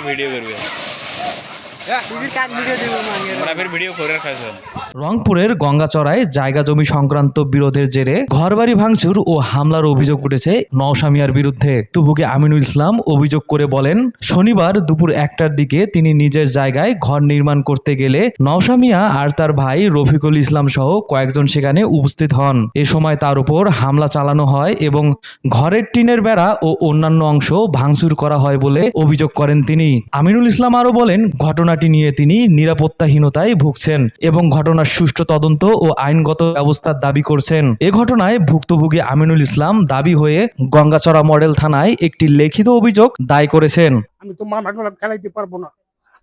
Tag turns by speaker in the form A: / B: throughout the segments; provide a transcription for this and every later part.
A: Video করবে
B: রংপুরের গঙ্গাচড়ায় জায়গা জমি সংক্রান্ত বিরোধের জেরে ঘরবাড়ি ভাঙচুর ও হামলার অভিযোগ উঠেছে নওশা মিয়ার বিরুদ্ধে। তুবুকে আমিনুল ইসলাম অভিযোগ করে বলেন, শনিবার দুপুর 1টার দিকে তিনি নিজের জায়গায় ঘর নির্মাণ করতে গেলে নওশা মিয়া আর তার ভাই রফিকুল ইসলাম সহ কয়েকজন সেখানে উপস্থিত হন। এ সময় তার উপর হামলা চালানো হয় এবং ঘরের টিনের বেড়া ও অন্যান্য অংশ ভাঙচুর করা হয় বলে অভিযোগ করেন তিনি। আমিনুল ইসলাম আরও বলেন, ঘটনাটি নিয়ে তিনি নিরাপত্তাহীনতায় ভুগছেন এবং ঘটনার সুষ্ঠু তদন্ত ও আইনগত ব্যবস্থার দাবি করছেন। এ ঘটনায় ভুক্তভোগী আমিনুল ইসলাম দাবি হয়ে গঙ্গাচড়া মডেল থানায় একটি লিখিত অভিযোগ দায় করেছেন।
C: আমি তো মামাগুলো খেলাইতে পারবো না,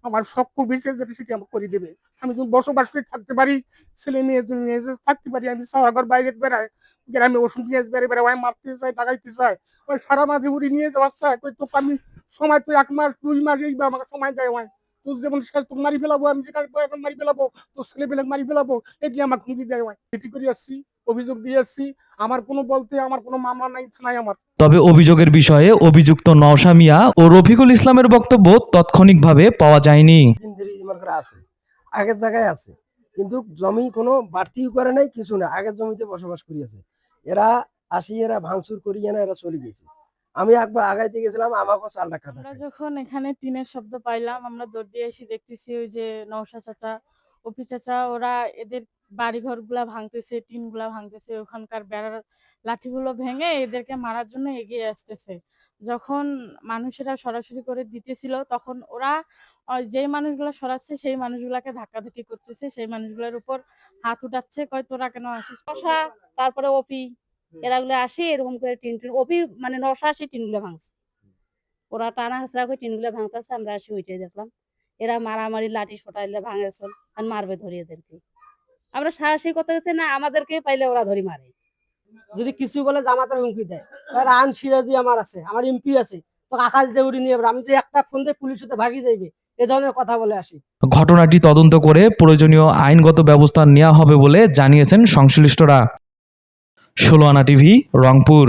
C: আমার সক্ষ বেঁচে যেটা সেটি আমাকে করে দেবে। আমি যদি বসবাস করে থাকতে পারি, ছেলে মেয়ে নিয়ে থাকতে পারি, আমি শহর বাইরে বেড়াই, গ্রামে ওষুধ নিয়ে বেড়ে ওই মারতে চাই, টাকাইতে চাই, ওই সারা মাঝে উড়ি নিয়ে যাওয়ার চাই। তোকে আমি সময়, তুই 1 মাস 2 মাস এইবার আমাকে সময় দেয় হয়, তোর যেমন শেষ তোর মারি ফেলাবো, আমি যেখানে এখন মারি ফেলাবো, তোর ছেলে পেলে মারি ফেলাবো, এটি আমাকে হুমকি দেয় হয়। এটি করে আসছি, অভিযোগ দিয়ে আসছি, আমার কোনো বলতে আমার কোনো মামলা নাই থানায় আমার।
B: তবে অভিযোগের বিষয়ে অভিযুক্ত নওশা মিয়া ও রফিকুল ইসলামের বক্তব্য তাৎক্ষণিকভাবে পাওয়া যায়নি।
D: আগের জায়গায় আছে, কিন্তু জমি কোনো বাড়তিও করে নাই, কিছু না, আগের জমিতে বসবাস করিয়াছে। এরা এরা ভাঙচুর করিয়ে না, এরা চলে গেছে। আমি একবার আগাইতে গেছিলাম, আমাকে 4 লাখ টাকা।
E: আমরা যখন এখানে টিনের শব্দ পাইলাম, আমরা দৌড় দিয়ে এসে দেখতেছি ওই যে নওশা চাচা, অপি চাচা, ওরা এদের বাড়িঘর গুলা ভাঙতেছে, টিন গুলা ভাঙতেছে, ওখানকার বেড়ার লাঠিগুলো ভেঙে এদেরকে মারার জন্য এগিয়ে আসতেছে। যখন মানুষেরা সরাসরি করে দিতেছিল, তখন ওরা যেই মানুষগুলো সরাচ্ছে সেই মানুষগুলাকে ধাক্কাধাক্কি করতেছে, সেই মানুষগুলোর উপর হাত উঠাচ্ছে, কয় তোরা কেন আসিস। নওশা, তারপরে অপি, এরাগুলো আসে এরকম করে টিন অপি মানে নওশা আসে টিনগুলো ভাঙছে, ওরা টানা হাসরা করে টিনগুলো ভাঙতেছে, আমরা আসি ওইটাই দেখলাম। এরা মারামারি লাঠি সোটাইলে ভাঙেছে আর মারবে ধরে এদেরকে। আমরা সাহসী করতে গেছি না, আমাদেরকে পাইলে ওরা ধরি মারে।
D: যদি কিছু বলে জামাতের হুমকি দেয়, আন সিরাজি আমার আছে, আমার এমপি আছে, তো আকাশ দেউরি নিয়ে আমি যে একটা ফোন দিয়ে পুলিশ হতে ভাগি যাইবে, এ ধরনের কথা বলে আসি।
B: ঘটনাটি তদন্ত করে প্রয়োজনীয় আইনগত ব্যবস্থা নেওয়া হবে বলে জানিয়েছেন সংশ্লিষ্টরা। 16 আনা টিভি, রংপুর।